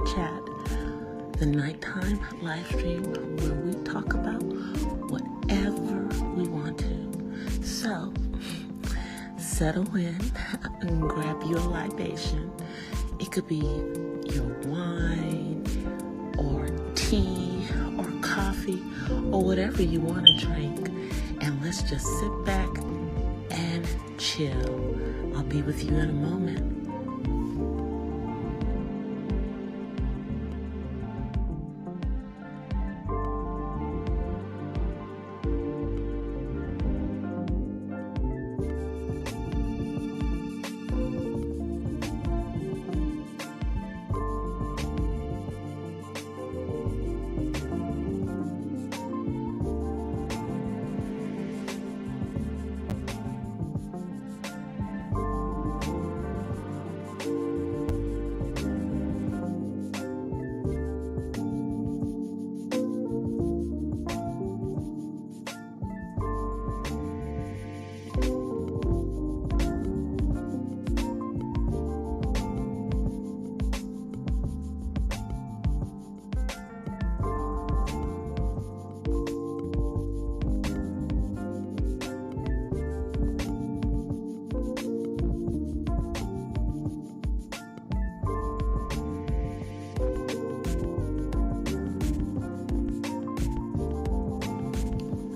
Chat, the nighttime live stream where we talk about whatever we want to. So, settle in and grab your libation. It could be your wine or tea or coffee or whatever you want to drink. And let's just sit back and chill. I'll be with you in a moment.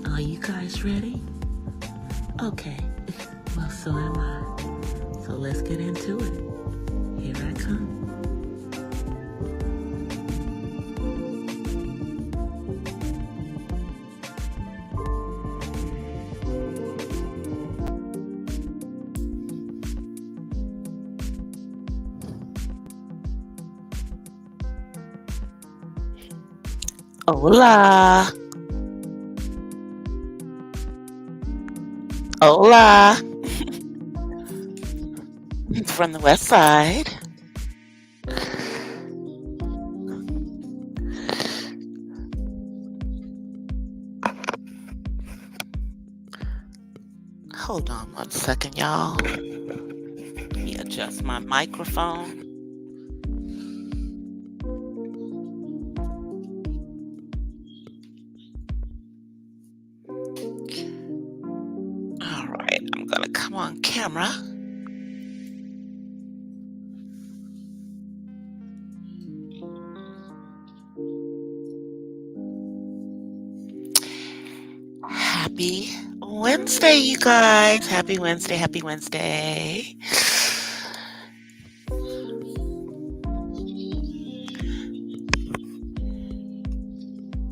Are you guys ready? Okay, well, so am I. So let's get into it. Here I come. Hola. Hola. From the west side. Hold on one second, y'all. Let me adjust my microphone. All right, I'm gonna come on camera. Happy Wednesday, you guys. Happy Wednesday, happy Wednesday.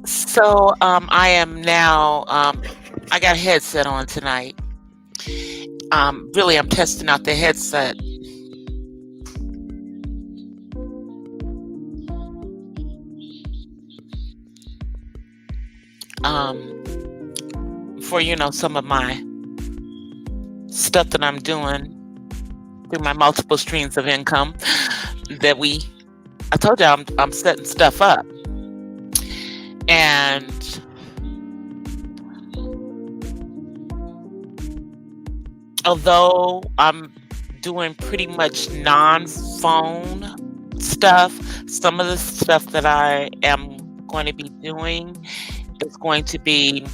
So I am now, I got a headset on tonight. Really, I'm testing out the headset. For, some of my stuff that I'm doing through my multiple streams of income that I told you I'm setting stuff up. And although I'm doing pretty much non-phone stuff, some of the stuff that I am going to be doing is going to be,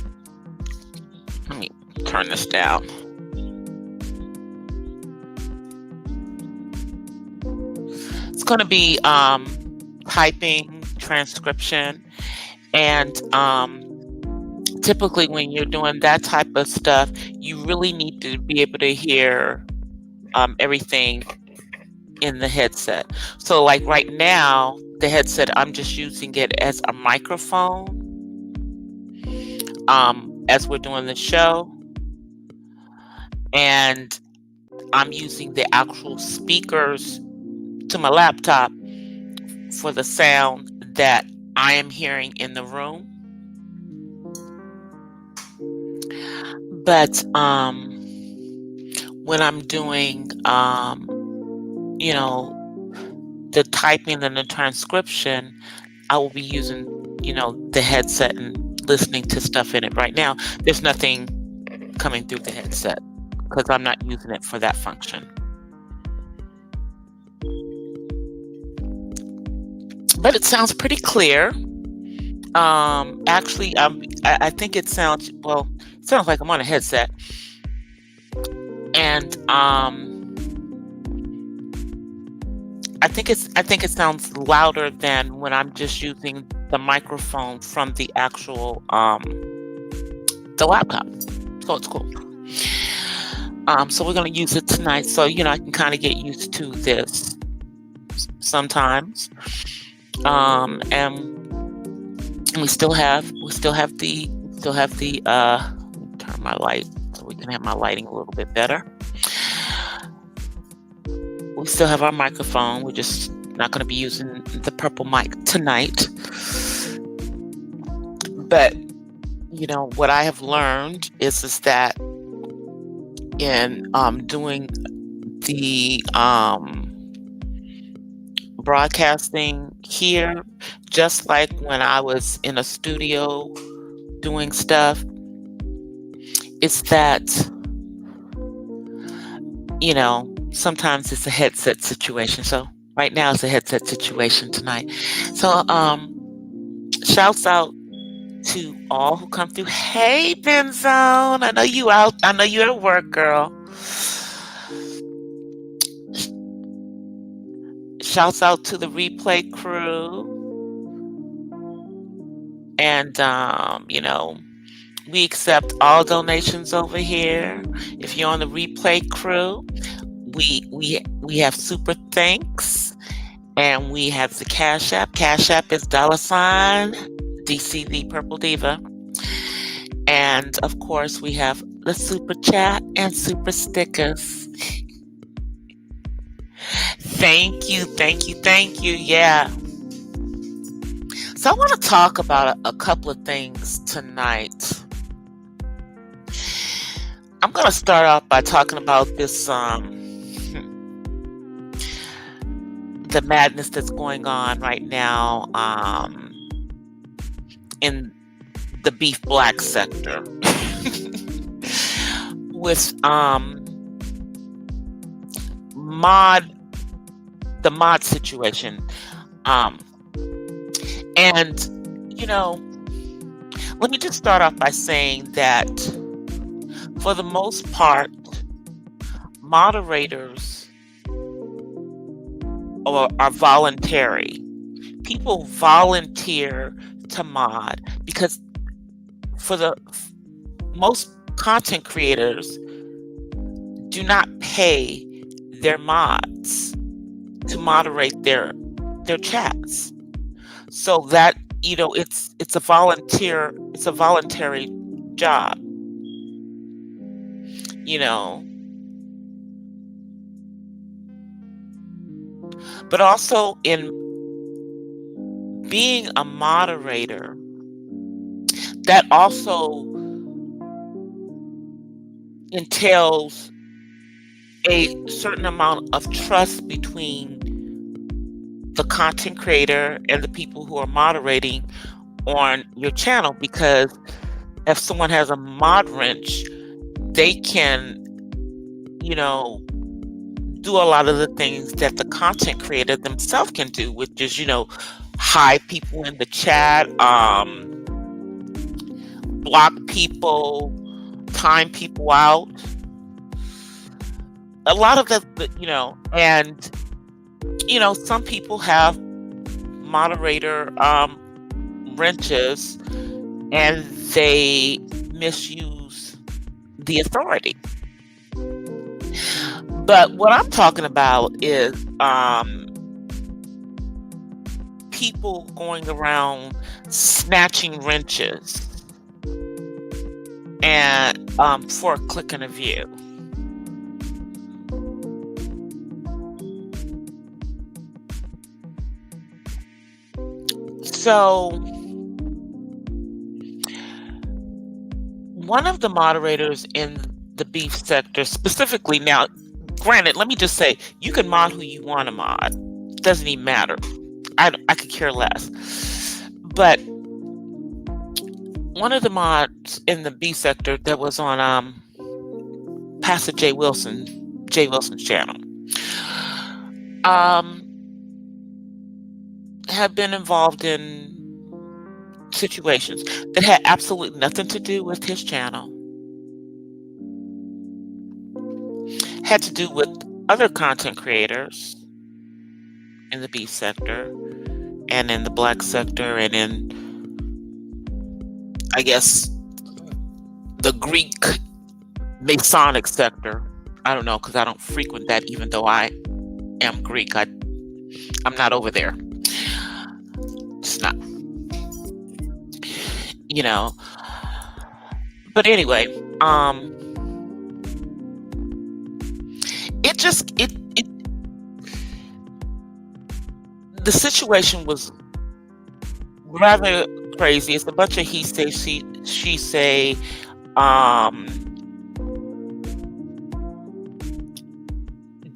let me turn this down. It's going to be typing, transcription, and typically when you're doing that type of stuff, you really need to be able to hear everything in the headset. So like right now, the headset, I'm just using it as a microphone as we're doing the show. And I'm using the actual speakers to my laptop for the sound that I am hearing in the room. But when I'm doing, the typing and the transcription, I will be using, the headset and listening to stuff in it. Right now, there's nothing coming through the headset because I'm not using it for that function. but it sounds pretty clear. Actually, I think it sounds like I'm on a headset, and I think it sounds louder than when I'm just using the microphone from the actual the laptop. So it's cool. So we're going to use it tonight. So I can kind of get used to this sometimes. And we still have the turn my light so we can have my lighting a little bit better. We still have our microphone. We're just not going to be using the purple mic tonight. But what I have learned is that in doing the broadcasting here, just like when I was in a studio doing stuff, it's that sometimes it's a headset situation. So right now it's a headset situation tonight. So shouts out to all who come through. Hey, Benzone, I know you out. I know you're at work, girl. Shouts out to the replay crew. And we accept all donations over here. If you're on the replay crew, we have super thanks, and we have the Cash App. Cash App is $DCV Purple Diva. And of course, we have the super chat and super stickers. Thank you. Yeah. So I want to talk about a couple of things tonight. I'm going to start off by talking about this the madness that's going on right now in the beef black sector with the mod situation. And let me just start off by saying that for the most part, moderators are voluntary. People volunteer to mod because for the most content creators do not pay their mods to moderate their chats. So that it's a voluntary job. But also in being a moderator, that also entails a certain amount of trust between the content creator and the people who are moderating on your channel, because if someone has a mod wrench, they can do a lot of the things that the content creator themselves can do, which is hide people in the chat, block people, time people out, a lot of the and some people have moderator wrenches and they misuse the authority. But what I'm talking about is people going around snatching wrenches and for a click and a view. So one of the moderators in the beef sector specifically, now granted, let me just say, you can mod who you want to mod. Doesn't even matter. I could care less. But one of the mods in the beef sector that was on Pastor Jay Wilson's channel, have been involved in situations that had absolutely nothing to do with his channel, had to do with other content creators in the B sector and in the Black sector and in, I guess, the Greek Masonic sector. I don't know, because I don't frequent that, even though I am Greek. I'm not over there. It's not, you know. But anyway, it just it the situation was rather crazy. It's a bunch of he say she say,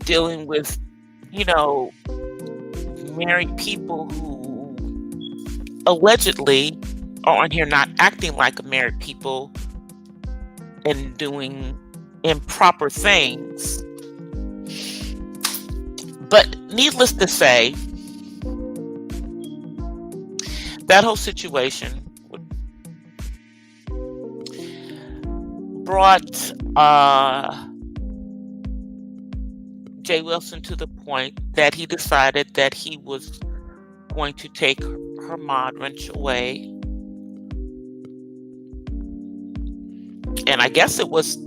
dealing with, married people who allegedly are on here not acting like married people and doing improper things. But needless to say, that whole situation brought Jay Wilson to the point that he decided that he was going to take her mod wrench away. And I guess it was,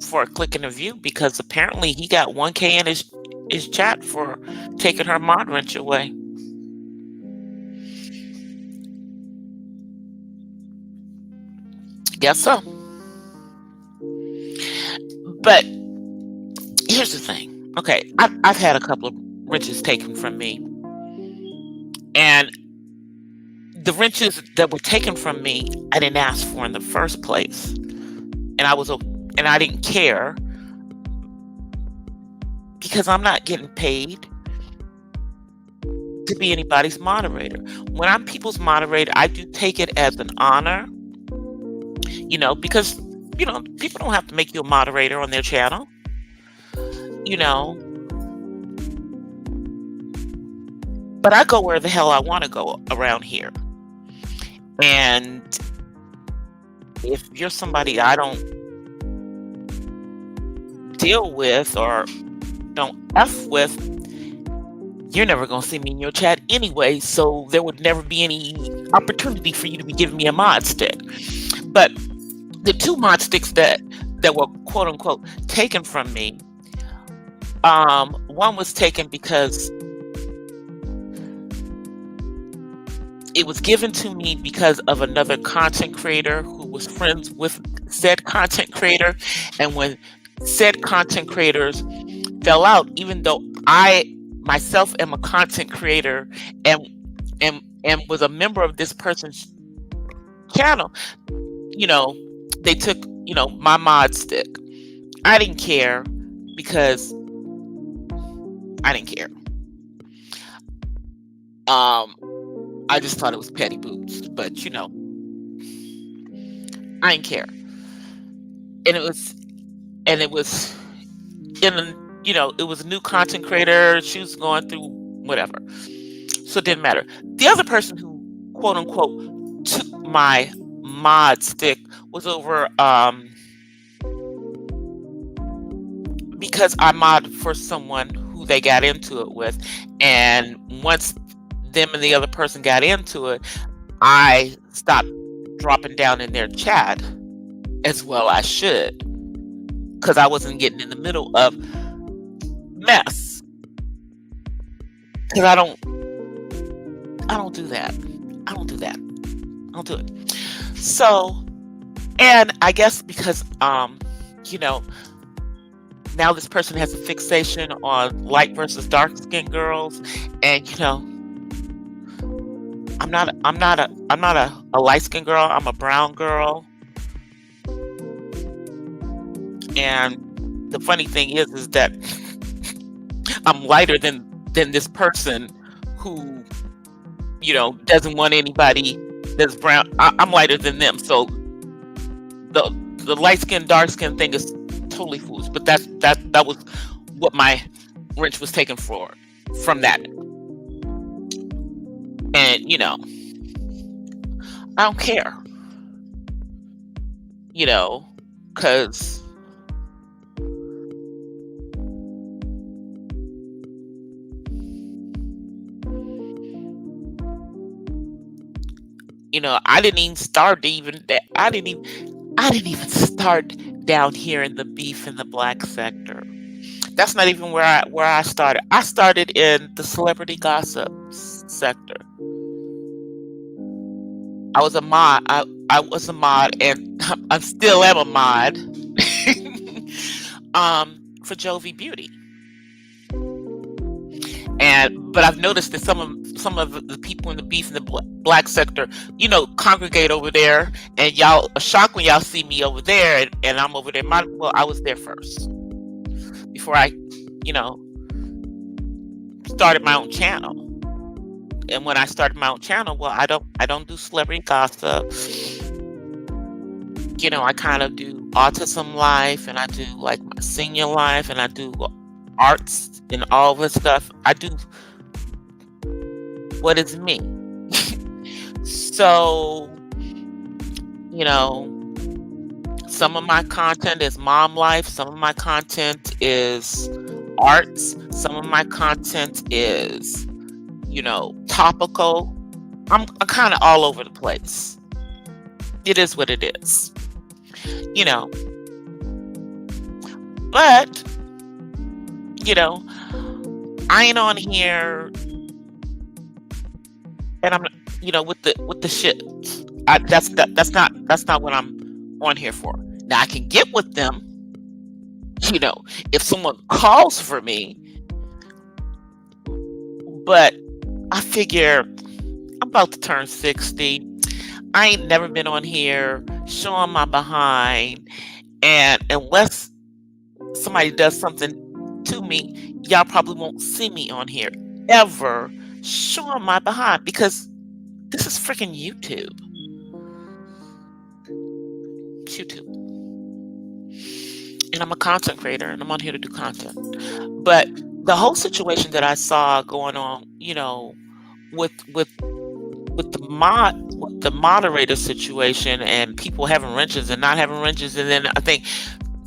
for a click and a view, because apparently he got 1K in his chat for taking her mod wrench away. Guess so. But here's the thing. Okay, I've had a couple of wrenches taken from me. And the wrenches that were taken from me, I didn't ask for in the first place. And I didn't care, because I'm not getting paid to be anybody's moderator. When I'm people's moderator, I do take it as an honor, because, people don't have to make you a moderator on their channel, But I go where the hell I want to go around here. And if you're somebody I don't deal with or don't F with, you're never going to see me in your chat anyway, so there would never be any opportunity for you to be giving me a mod stick. But the 2 mod sticks that were quote unquote taken from me, one was taken because it was given to me because of another content creator who was friends with said content creator. And when said content creators fell out, even though I myself am a content creator and was a member of this person's channel, they took, my mod stick. I didn't care, because I didn't care. I just thought it was petty boots, but I didn't care. And it was in it was a new content creator. She was going through whatever, so it didn't matter. The other person who quote unquote took my mod stick was over because I mod for someone who they got into it with, and once them and the other person got into it, I stopped dropping down in their chat as well I should, because I wasn't getting in the middle of mess. Because I don't do that. I don't do it. So, and I guess because now this person has a fixation on light versus dark skinned girls, and I'm not a light skinned girl. I'm a brown girl. And the funny thing is that I'm lighter than this person who, doesn't want anybody that's brown. I'm lighter than them. So the light skin, dark skin thing is totally foolish. But that was what my wrench was taken from that. And, I don't care, because, I didn't even start even that. I didn't even start down here in the beef in the black sector. That's not even where I started. I started in the celebrity gossip sector. I was a mod. I was a mod, and I still am a mod. For Jovi Beauty. But I've noticed that some of the people in the beef in the black sector, congregate over there, and y'all are shocked when y'all see me over there, and I'm over there. Well, I was there first before I, you know, started my own channel. And when I started my own channel, well, I don't do celebrity gossip. I kind of do autism life, and I do like my senior life, and I do arts and all this stuff. I do what is me. So, you know, some of my content is mom life, some of my content is arts, some of my content is, topical. I'm kind of all over the place. It is what it is. But, I ain't on here, and I'm, with the shit. That's not what I'm on here for. Now I can get with them, if someone calls for me, but I figure I'm about to turn 60. I ain't never been on here showing my behind, and unless somebody does something to me, y'all probably won't see me on here ever showing my behind, because this is freaking YouTube. It's YouTube. And I'm a content creator, and I'm on here to do content. But the whole situation that I saw going on, with the moderator situation, and people having wrenches and not having wrenches, and then I think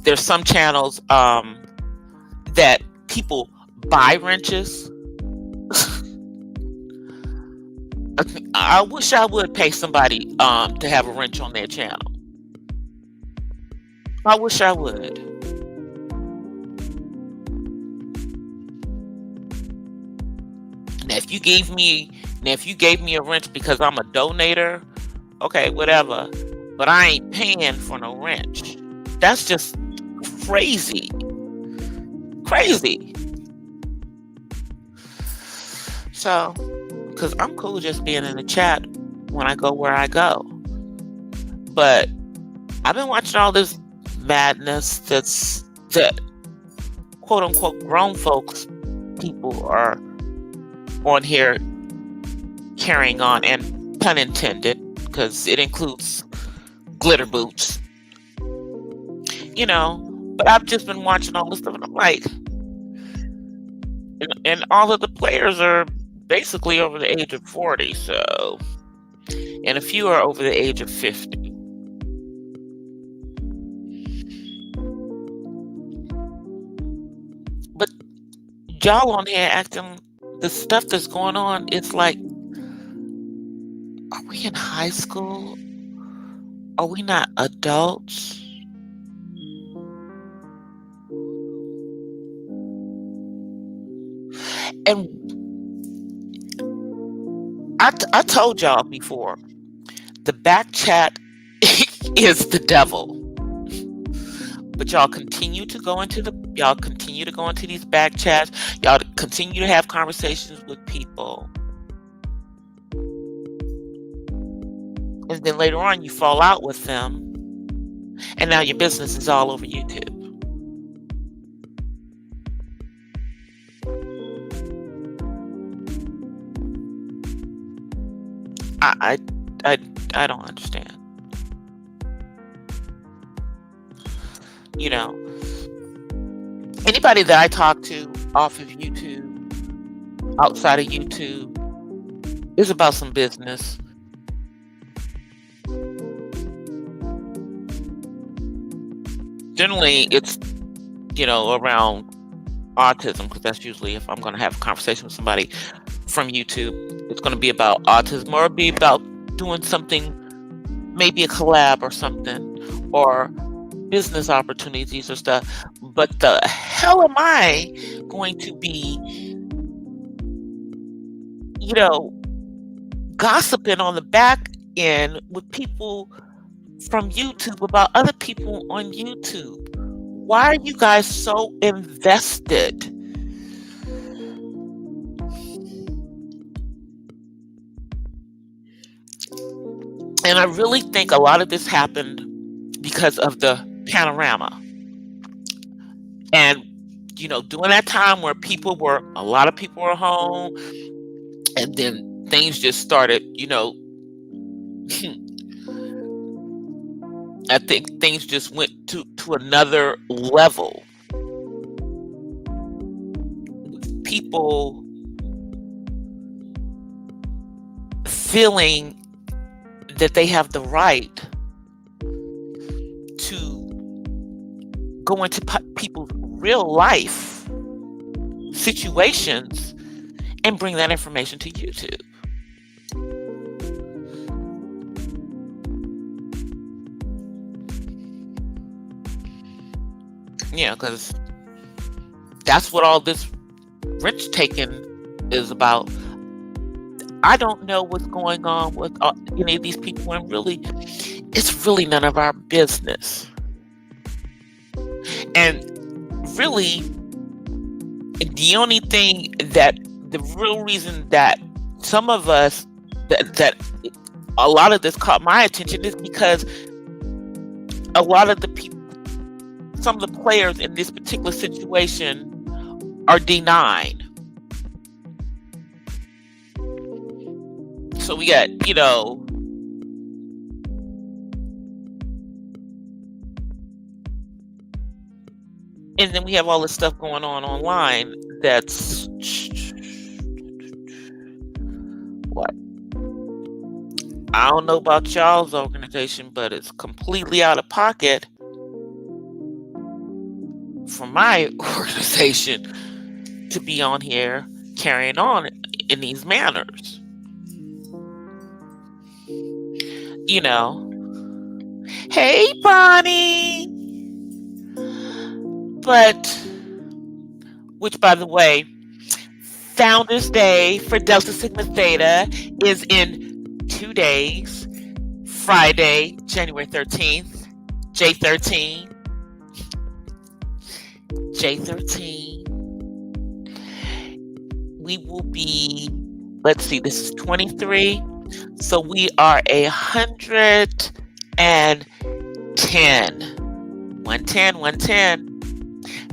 there's some channels that people buy wrenches. I wish I would pay somebody to have a wrench on their channel. I wish I would. Now, if you gave me a wrench because I'm a donator, okay, whatever. But I ain't paying for no wrench. That's just crazy. Crazy. So, because I'm cool just being in the chat when I go where I go. But I've been watching all this madness that quote unquote grown folks people are on here carrying on, and pun intended, because it includes glitter boots. But I've just been watching all this stuff, and I'm like, and all of the players are basically over the age of 40, so, and a few are over the age of 50. But y'all on here acting, the stuff that's going on, it's like, are we in high school? Are we not adults? And I told y'all before, the back chat is the devil. But y'all continue to go into these back chats. Y'all continue to have conversations with people. And then later on you fall out with them. And now your business is all over YouTube. I don't understand. Anybody that I talk to off of YouTube, outside of YouTube, It's about some business. Generally, it's, around autism, because that's usually if I'm going to have a conversation with somebody from YouTube, it's going to be about autism, or it'll be about doing something, maybe a collab or something, or business opportunities or stuff. But the hell am I going to be, gossiping on the back end with people from YouTube about other people on YouTube? Why are you guys so invested? And I really think a lot of this happened because of the panorama. And, during that time where a lot of people were home, and then things just started, I think things just went to another level. People feeling that they have the right to go into people's real life situations and bring that information to YouTube. Because that's what all this rich taking is about. I don't know what's going on with any of these people, and really, it's really none of our business. And really, the real reason that some of us, that a lot of this caught my attention, is because a lot of the people, some of the players in this particular situation, are denied. So we got, and then we have all this stuff going on online that's what? I don't know about y'all's organization, but it's completely out of pocket for my organization to be on here carrying on in these manners. Hey, Bonnie. Which, by the way, Founders Day for Delta Sigma Theta is in 2 days. Friday, January 13th, J13. We will be, let's see, this is 23. So we are 110,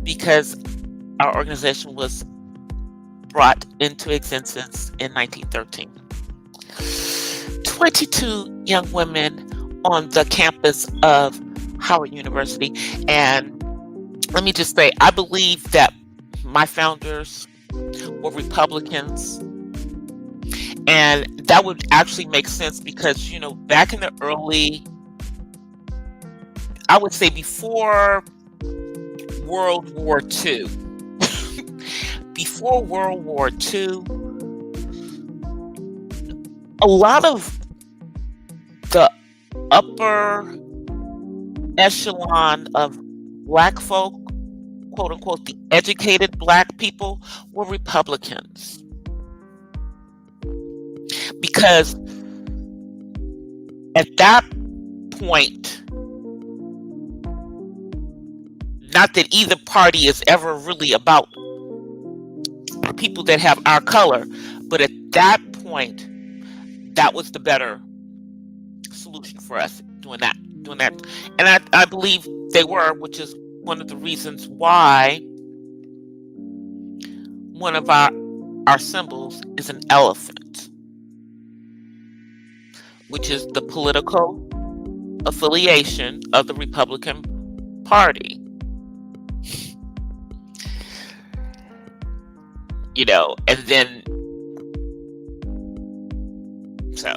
because our organization was brought into existence in 1913. 22 young women on the campus of Howard University. And let me just say, I believe that my founders were Republicans. And that would actually make sense because, back in the early, I would say before World War II, a lot of the upper echelon of Black folk, quote unquote, the educated Black people, were Republicans. Because at that point, not that either party is ever really about people that have our color, but at that point, that was the better solution for us doing that. And I believe they were, which is one of the reasons why one of our symbols is an elephant, which is the political affiliation of the Republican Party. And then So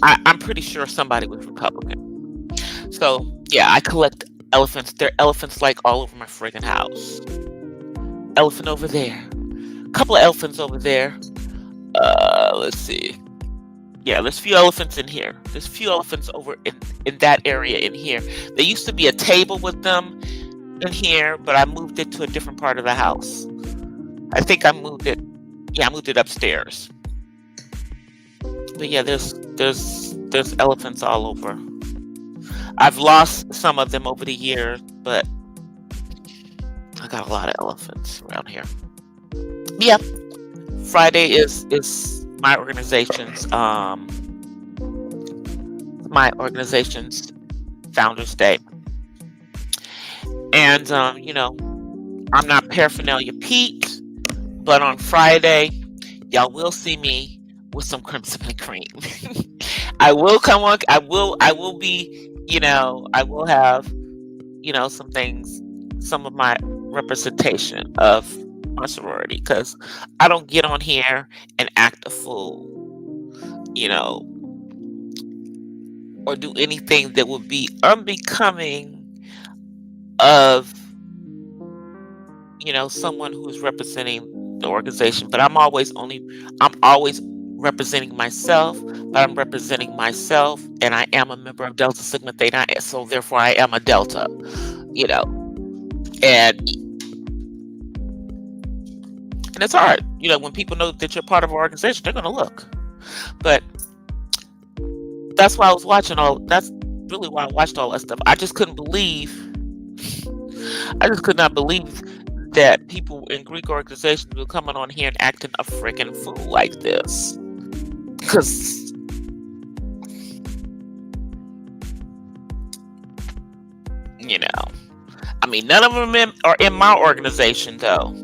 I'm pretty sure somebody was Republican. So yeah, I collect elephants. There are elephants like all over my friggin' house. Elephant over there. Couple of elephants over there. Let's see. Yeah, there's a few elephants in here. There's a few elephants over in that area in here. There used to be a table with them in here, but I moved it to a different part of the house. I think I moved it. Yeah, I moved it upstairs. But yeah, there's elephants all over. I've lost some of them over the years, but I got a lot of elephants around here. Yeah, Friday is my organization's Founders Day, and I'm not Paraphernalia Pete, but on Friday, y'all will see me with some crimson and cream. I will come on. I will be. I will have. Some things. Some of my representation of my sorority, because I don't get on here and act a fool. Or do anything that would be unbecoming of someone who's representing the organization. But I'm always representing myself, but I'm representing myself, and I am a member of Delta Sigma Theta, so therefore I am a Delta, and it's hard, when people know that you're part of an organization, they're going to look. But that's why I was watching that's really why I watched all that stuff. I just could not believe that people in Greek organizations were coming on here and acting a freaking fool like this. Because none of them are in my organization, though.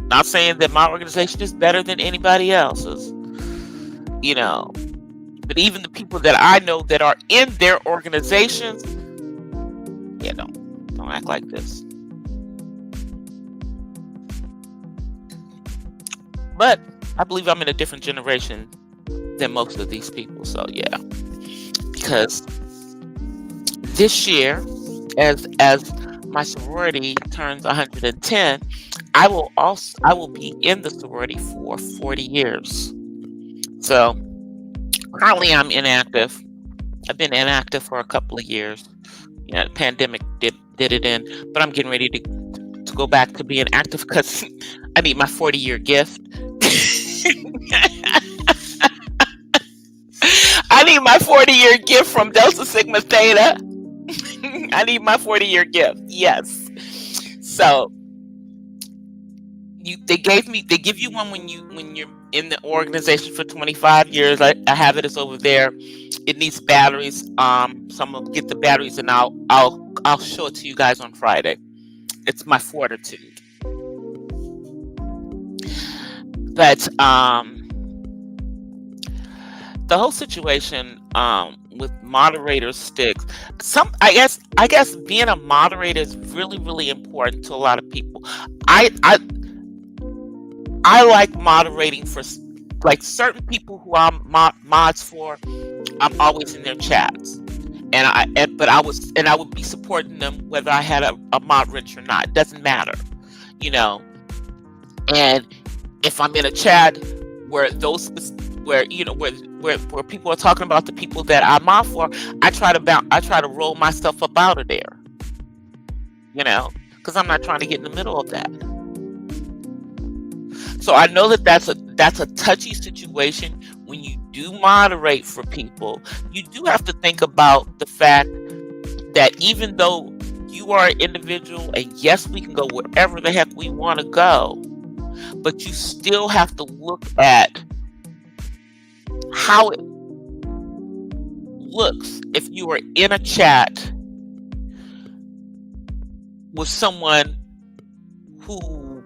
Not saying that my organization is better than anybody else's, but even the people that I know that are in their organizations, don't act like this. But I believe I'm in a different generation than most of these people. So yeah, because this year, as my sorority turns 110, I will be in the sorority for 40 years. So currently I'm inactive. I've been inactive for a couple of years. The pandemic did it in, but I'm getting ready to go back to being active because I need my 40-year gift. I need my 40-year gift from Delta Sigma Theta. I need my 40-year gift. Yes. So they give you one when you're in the organization for 25 years. I have it. It's over there. It needs batteries. So I'm gonna get the batteries and I'll show it to you guys on Friday. It's my fortitude. But the whole situation with moderator sticks. I guess being a moderator is really, really important to a lot of people. I like moderating for like certain people who I'm mods for. I'm always in their chats, and I would be supporting them whether I had a mod wrench or not. It doesn't matter, And if I'm in a chat where where people are talking about the people that I'm mod for, I try to roll myself up out of there, because I'm not trying to get in the middle of that. So I know that's a touchy situation when you do moderate for people. You do have to think about the fact that even though you are an individual, and yes, we can go wherever the heck we want to go, but you still have to look at how it looks if you are in a chat with someone who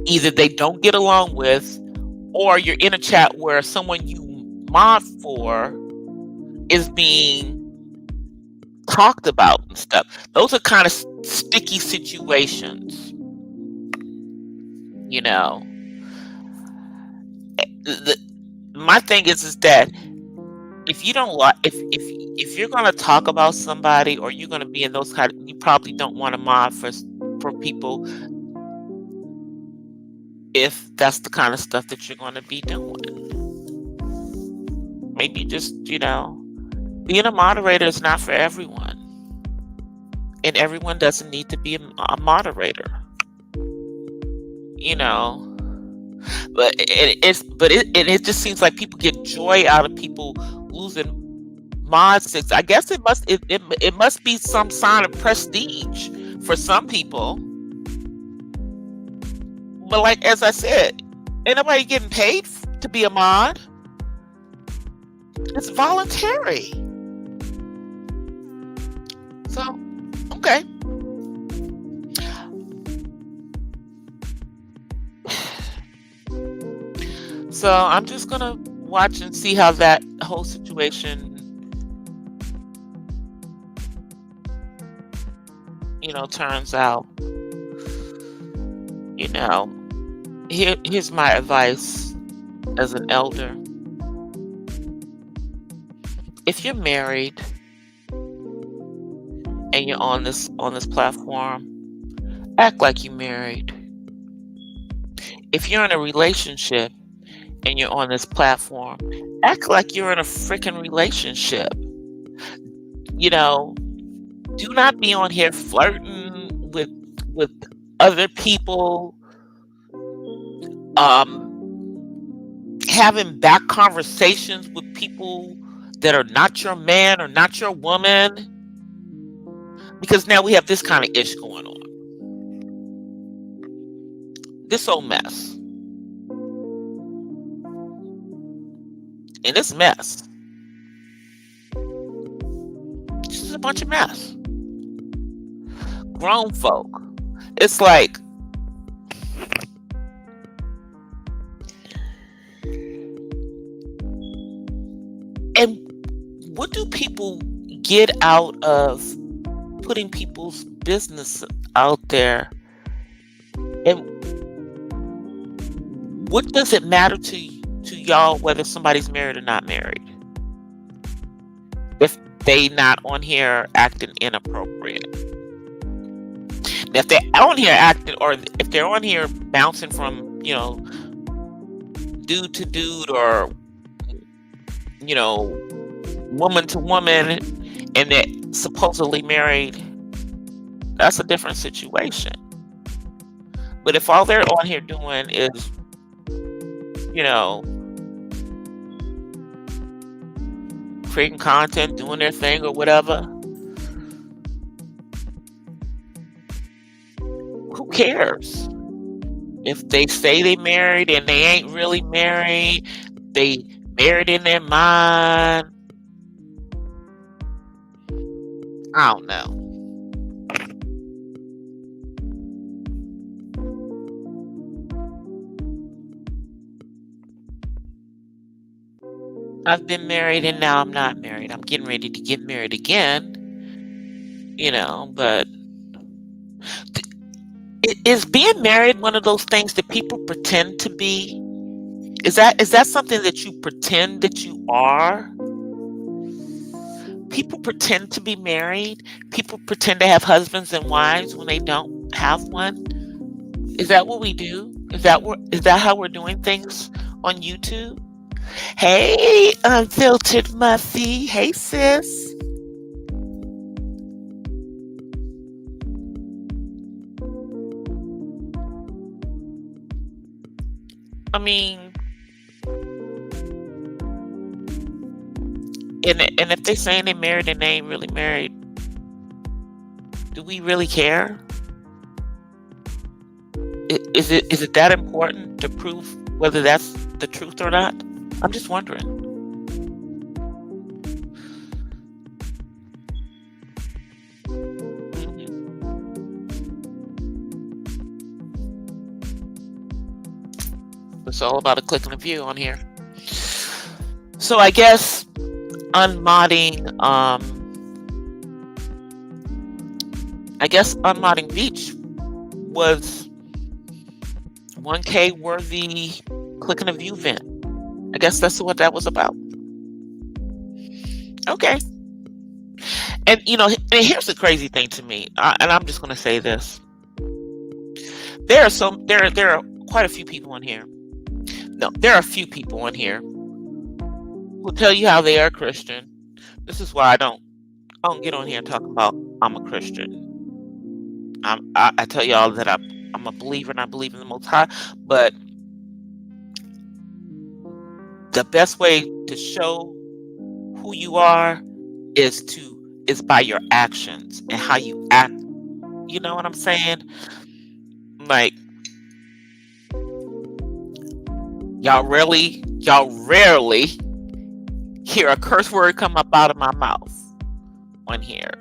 either they don't get along with, or you're in a chat where someone you mod for is being talked about and stuff. Those are kind of sticky situations, my thing is that if you don't like, if you're gonna talk about somebody or you're gonna be in those kind, you probably don't want to mod for people if that's the kind of stuff that you're gonna be doing. Maybe just being a moderator is not for everyone, and everyone doesn't need to be a moderator. But it just seems like people get joy out of people losing mod six. I guess it must be some sign of prestige for some people. But like as I said, ain't nobody getting paid to be a mod. It's voluntary. So, okay. So I'm just gonna watch and see how that whole situation, turns out. Here's my advice as an elder. If you're married and you're on this platform, act like you're married. If you're in a relationship and you're on this platform, act like you're in a freaking relationship. Do not be on here flirting with other people, having back conversations with people that are not your man or not your woman, because now we have this kind of ish going on. This old mess. And this mess. This is a bunch of mess. Grown folk. It's like, and what do people get out of putting people's business out there? And what does it matter to y'all whether somebody's married or not married? If they not on here acting inappropriate. Now, if they're on here acting, or if they're on here bouncing from, dude to dude, or, woman to woman, and they're supposedly married, that's a different situation. But if all they're on here doing is, creating content, doing their thing or whatever, who cares? If they say they married and they ain't really married, they married in their mind. I don't know. I've been married and now I'm not married. I'm getting ready to get married again. But is being married one of those things that people pretend to be? Is that something that you pretend that you are? People pretend to be married. People pretend to have husbands and wives when they don't have one. Is that what we do? Is that how we're doing things on YouTube? Hey, Unfiltered Muffy. Hey, sis. I mean, and if they're saying they're married and they ain't really married, do we really care? Is it that important to prove whether that's the truth or not? I'm just wondering. It's all about a click and a view on here. So I guess unmodding Beach was 1K worthy click and a view event. I guess that's what that was about. Okay. And and here's the crazy thing to me, and I'm just going to say this: there are quite a few people in here. No, there are a few people in here who tell you how they are Christian. This is why I don't get on here and talk about I'm a Christian. I tell y'all that I'm a believer and I believe in the Most High, but the best way to show who you are is by your actions and how you act. You know what I'm saying? Like, y'all rarely hear a curse word come up out of my mouth on here.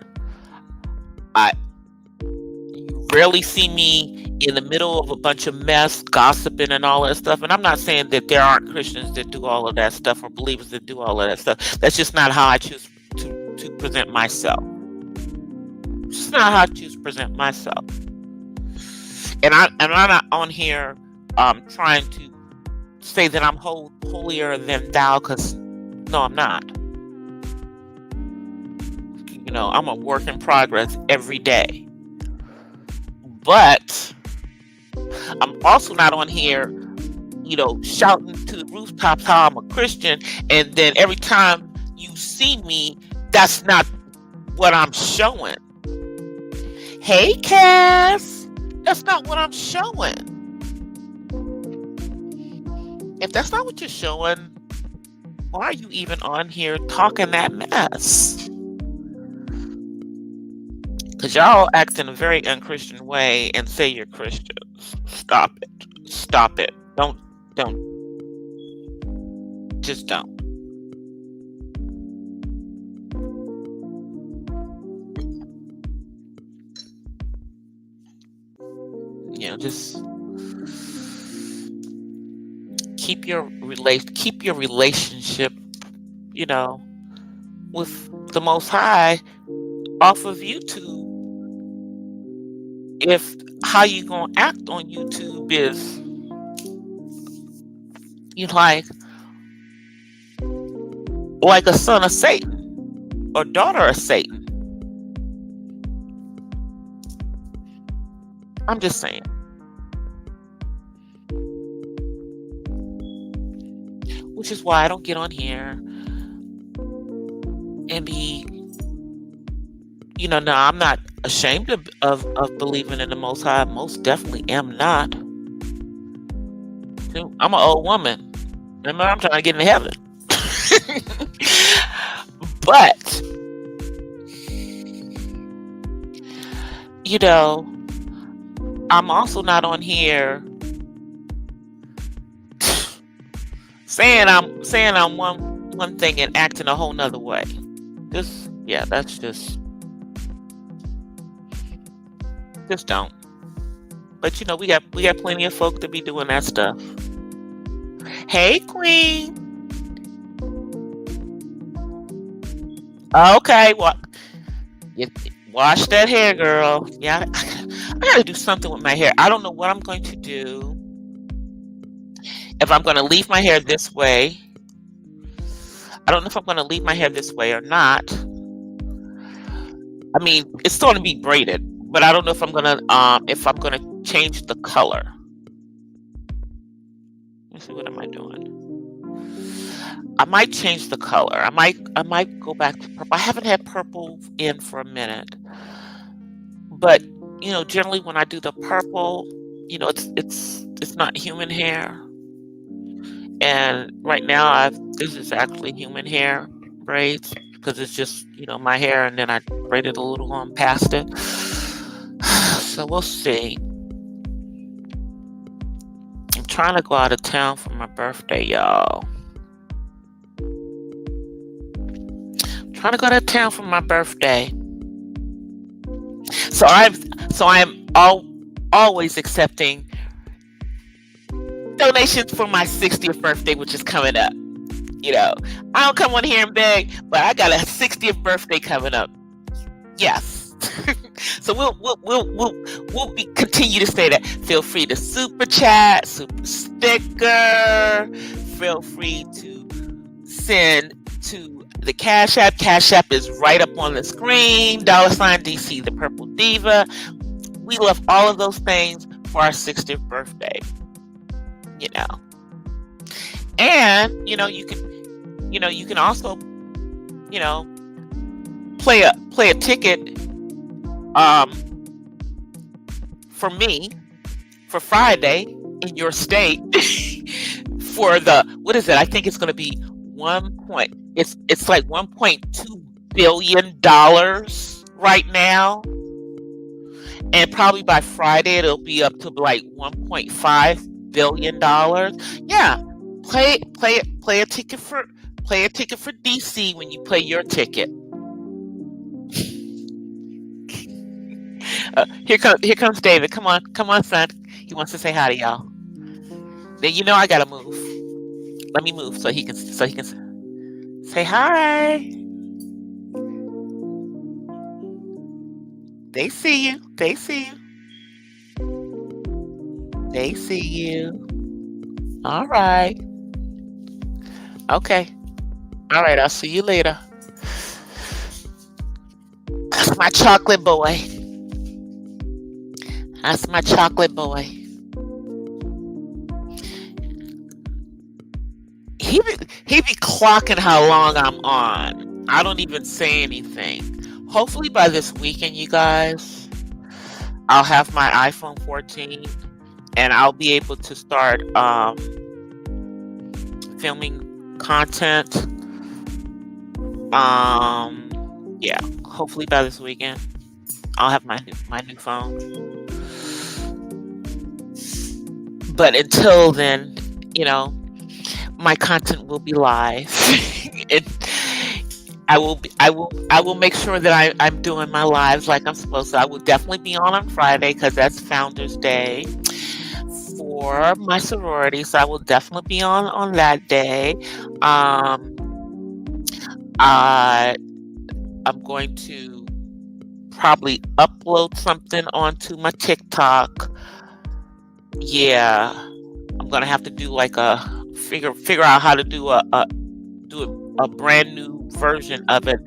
You rarely see me in the middle of a bunch of mess, gossiping and all that stuff. And I'm not saying that there aren't Christians that do all of that stuff or believers that do all of that stuff. That's just not how I choose to present myself. It's just not how I choose to present myself. And I'm not on here trying to say that I'm holier than thou, because no, I'm not. I'm a work in progress every day. But I'm also not on here, shouting to the rooftops how I'm a Christian, and then every time you see me, that's not what I'm showing. Hey, Cass, that's not what I'm showing. If that's not what you're showing, why are you even on here talking that mess? Because y'all act in a very unchristian way and say you're Christians. Stop it. Don't. Just don't. Just keep your relationship, with the Most High off of YouTube. If how you gonna act on YouTube is like a son of Satan or daughter of Satan. I'm just saying. Which is why I don't get on here and be, no, I'm not ashamed of believing in the Most High. Most definitely am not. I'm an old woman. Remember, I'm trying to get into heaven. But, I'm also not on here saying I'm one thing and acting a whole nother way. That's just don't. But we got plenty of folk to be doing that stuff. Hey, Queen. Okay, wash that hair, girl. Yeah, I gotta do something with my hair. I don't know what I'm going to do. If I'm going to leave my hair this way. I don't know if I'm going to leave my hair this way or not. I mean, it's going to be braided, but I don't know if I'm going to change the color. Let's see, what am I doing? I might change the color. I might go back to purple. I haven't had purple in for a minute. But, generally when I do the purple, it's not human hair. And right now this is actually human hair braids, because it's just, my hair, and then I braided a little on past it. So we'll see. I'm trying to go out of town for my birthday, y'all. Trying to go to town for my birthday. So I'm always accepting donations for my 60th birthday, which is coming up. I don't come on here and beg, but I got a 60th birthday coming up. Yes. So we'll continue to say that. Feel free to super chat, super sticker, feel free to send to the Cash App. Cash App is right up on the screen. $ DC the Purple Diva. We love all of those things for our 60th birthday. You know. And you can also play a ticket for me for Friday in your state for what is it? I think it's going to be it's like $1.2 billion right now, and probably by Friday it'll be up to like $1.5 billion. Yeah, play a ticket for DC when you play your ticket. Here comes David. Come on, son. He wants to say hi to y'all. Then I gotta move. Let me move so he can say hi. They see you. They see you. All right. Okay. All right. I'll see you later. That's my chocolate boy. That's my chocolate boy. He be clocking how long I'm on. I don't even say anything. Hopefully by this weekend, you guys, I'll have my iPhone 14 and I'll be able to start filming content. Yeah, hopefully by this weekend, I'll have my new phone. But until then, my content will be live. I will make sure that I'm doing my lives like I'm supposed to. I will definitely be on Friday because that's Founders Day for my sorority. So I will definitely be on that day. I'm going to probably upload something onto my TikTok. Yeah, I'm gonna have to do like a figure out how to do a brand new version of it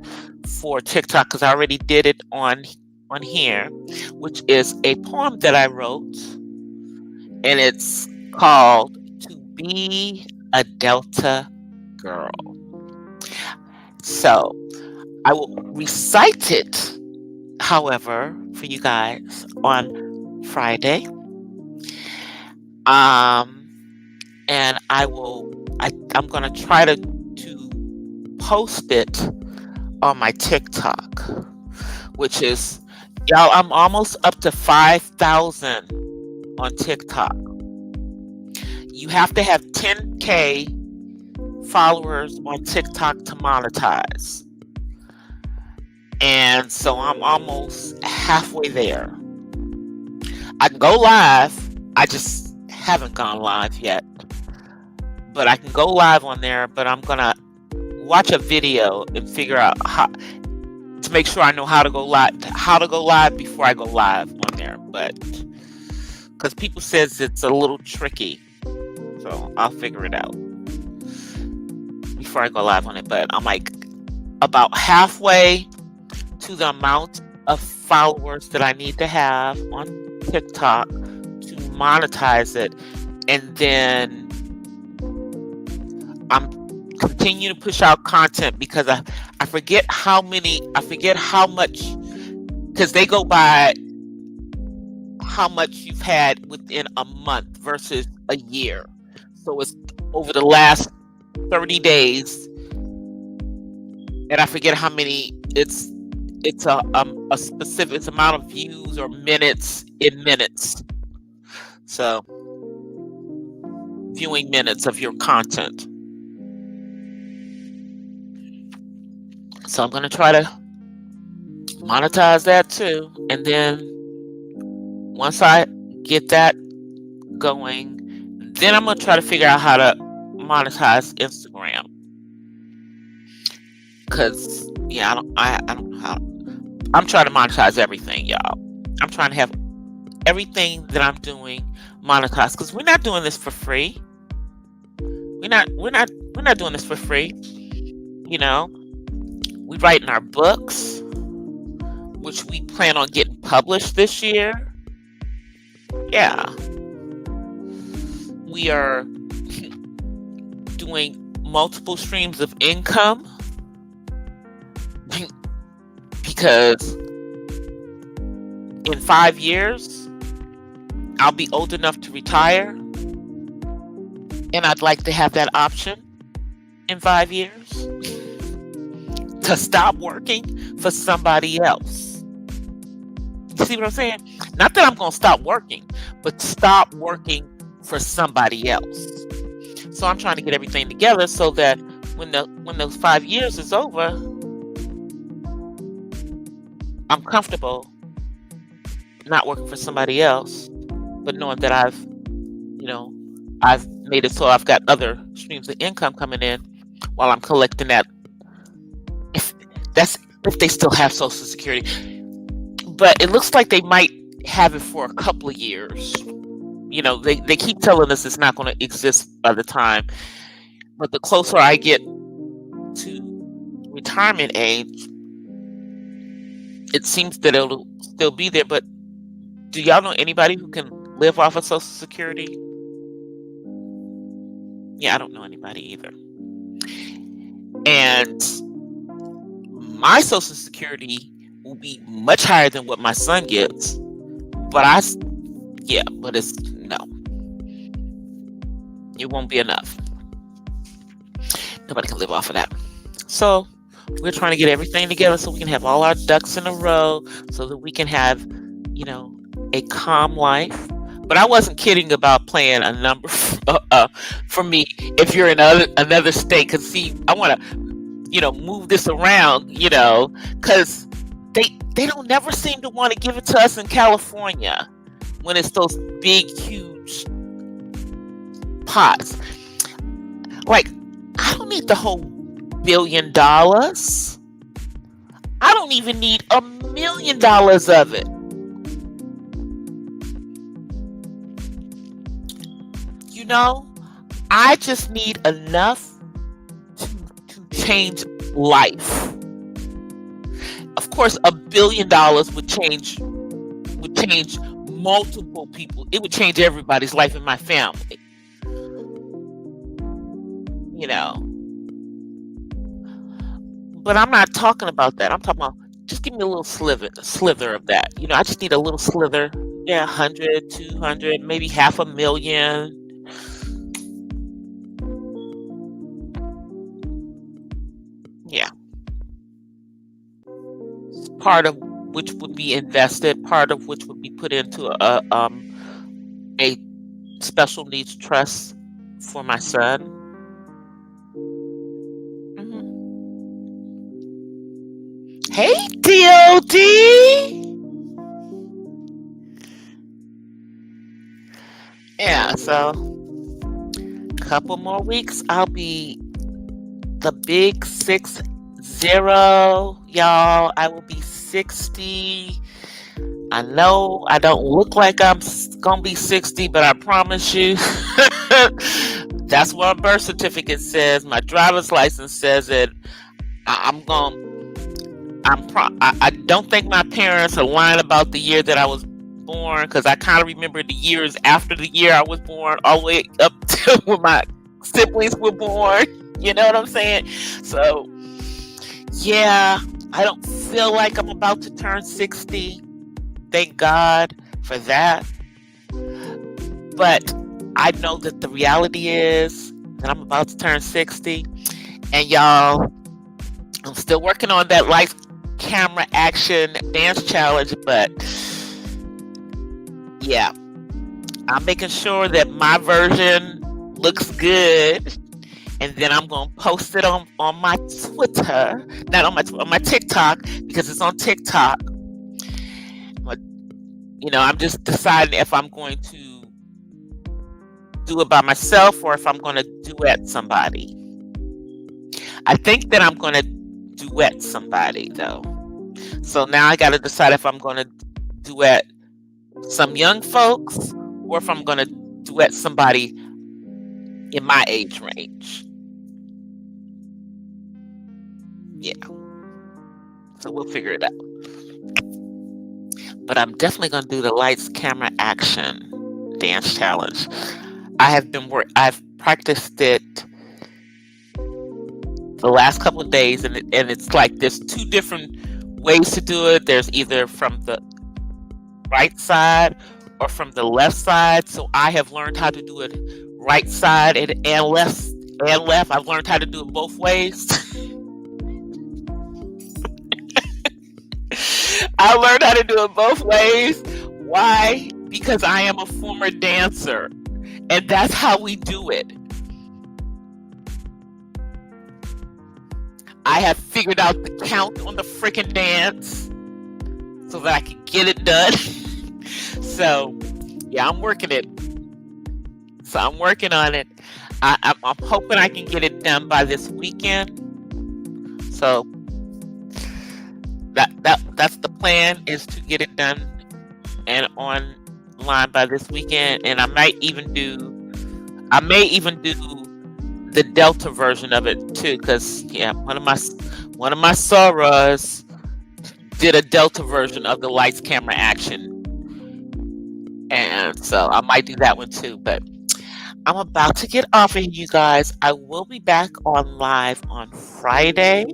for TikTok because I already did it on here, which is a poem that I wrote, and it's called "To Be a Delta Girl." So I will recite it, however, for you guys on Friday. And I'm gonna try to post it on my TikTok, which is, y'all, I'm almost up to 5,000 on TikTok. You have to have 10K followers on TikTok to monetize. And so I'm almost halfway there. I can go live. I just haven't gone live yet. But I can go live on there, but I'm going to watch a video and figure out how to make sure I know how to go live before I go live on there. But because people says it's a little tricky. So I'll figure it out before I go live on it. But I'm like about halfway to the amount of followers that I need to have on TikTok to monetize it. And then I'm continue to push out content because I forget how much, because they go by how much you've had within a month versus a year. So it's over the last 30 days, and I forget how many. It's a specific amount of views or minutes in minutes. So viewing minutes of your content. So I'm going to try to monetize that too. And then once I get that going, then I'm going to try to figure out how to monetize Instagram. Because, yeah, I don't know how. I'm trying to monetize everything, y'all. I'm trying to have everything that I'm doing monetized. Because we're not doing this for free. We're not doing this for free. You know, we writing our books, which we plan on getting published this year. Yeah, we are doing multiple streams of income because in 5 years, I'll be old enough to retire, and I'd like to have that option in 5 years to stop working for somebody else. You see what I'm saying? Not that I'm going to stop working, but stop working for somebody else. So I'm trying to get everything together so that when those 5 years is over, I'm comfortable not working for somebody else, but knowing that I've made it so I've got other streams of income coming in while I'm collecting that. If they still have Social Security, but it looks like they might have it for a couple of years. They keep telling us it's not going to exist by the time, but the closer I get to retirement age, it seems that it'll still be there. But do y'all know anybody who can live off of Social Security? Yeah, I don't know anybody either. And my Social Security will be much higher than what my son gets. But no. It won't be enough. Nobody can live off of that. So we're trying to get everything together so we can have all our ducks in a row so that we can have, a calm life. But I wasn't kidding about playing a number for me if you're in another state. Because, see, I want to, move this around, because they don't never seem to want to give it to us in California when it's those big, huge pots. Like, I don't need the whole $1 billion. I don't even need $1 million of it. I just need enough to change life. Of course, $1 billion would change multiple people. It would change everybody's life in my family. But I'm not talking about that. I'm talking about just give me a little slither of that. I just need a little slither. Yeah, 100, 200, maybe $500,000. Yeah. Part of which would be invested, part of which would be put into a special needs trust for my son. Hey, DOD. Yeah, so couple more weeks, I'll be the big 60, y'all. I will be 60. I know I don't look like I'm gonna be 60, but I promise you, that's what my birth certificate says. My driver's license says it. I don't think my parents are lying about the year that I was born, because I kind of remember the years after the year I was born, all the way up to when my siblings were born. You know what I'm saying? So, yeah, I don't feel like I'm about to turn 60. Thank God for that. But I know that the reality is that I'm about to turn 60. And y'all, I'm still working on that life camera action dance challenge, but yeah, I'm making sure that my version looks good, and then I'm gonna post it on my Twitter, not on my TikTok, because it's on TikTok. But I'm just deciding if I'm going to do it by myself or if I'm going to duet somebody. I think that I'm going to duet somebody, though. So now I got to decide if I'm going to duet some young folks or if I'm going to duet somebody in my age range. Yeah, so we'll figure it out. But I'm definitely going to do the lights, camera, action dance challenge. I've practiced it the last couple of days, and it's like there's two different ways to do it. There's either from the right side or from the left side. So I have learned how to do it right side and left. I've learned how to do it both ways. I learned how to do it both ways. Why? Because I am a former dancer, and that's how we do it. I have figured out the count on the freaking dance so that I can get it done. So, yeah, I'm working it. So I'm working on it. I'm hoping I can get it done by this weekend. So that's the plan, is to get it done and online by this weekend. And I may even do the Delta version of it too, because one of my sorors did a Delta version of the lights, camera, action, and so I might do that one too. But I'm about to get off of here, you guys. I will be back on live on Friday.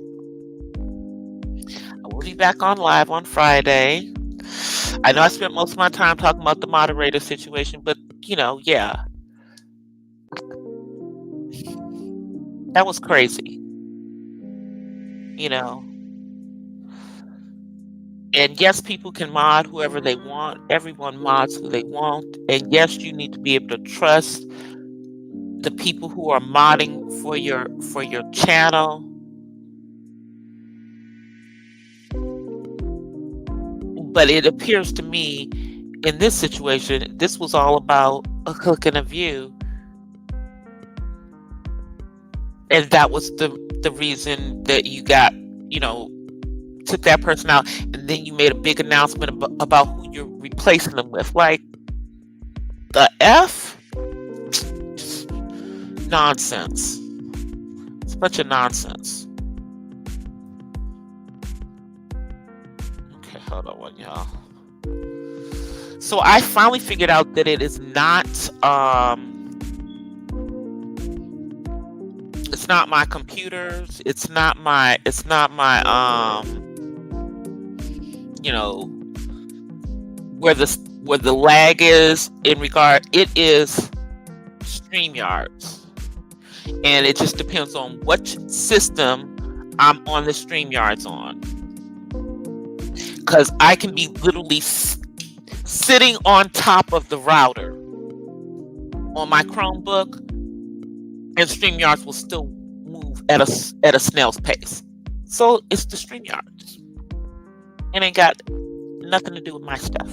I know I spent most of my time talking about the moderator situation, but yeah, that was crazy. And yes, people can mod whoever they want. Everyone mods who they want. And yes, you need to be able to trust the people who are modding for your channel. But it appears to me in this situation, this was all about a click and a view. And that was the reason that you got, took that person out, and then you made a big announcement about who you're replacing them with. Like, the F? Just nonsense. It's a bunch of nonsense. Okay, hold on one, y'all. So I finally figured out that it is not it's not my computers, it's not my where the lag is in regard. It is StreamYards, and it just depends on what system I'm on the StreamYards on, because I can be literally sitting on top of the router on my Chromebook, and StreamYards will still move at a snail's pace. So it's the StreamYards. It ain't got nothing to do with my stuff.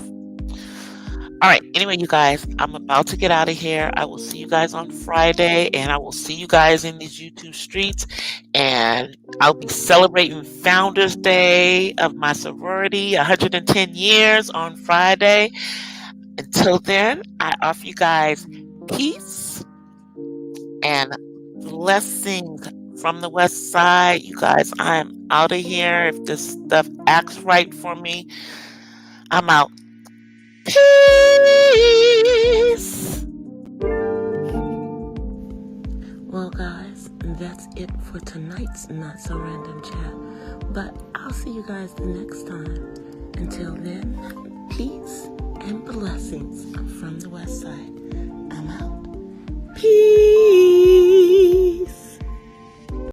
All right. Anyway, you guys, I'm about to get out of here. I will see you guys on Friday, and I will see you guys in these YouTube streets. And I'll be celebrating Founders Day of my sorority, 110 years on Friday. Until then, I offer you guys peace and blessings from the West Side. You guys, I'm out of here. If this stuff acts right for me, I'm out. Peace. Well, guys, that's it for tonight's Not So Random Chat. But I'll see you guys the next time. Until then, peace and blessings from the West Side.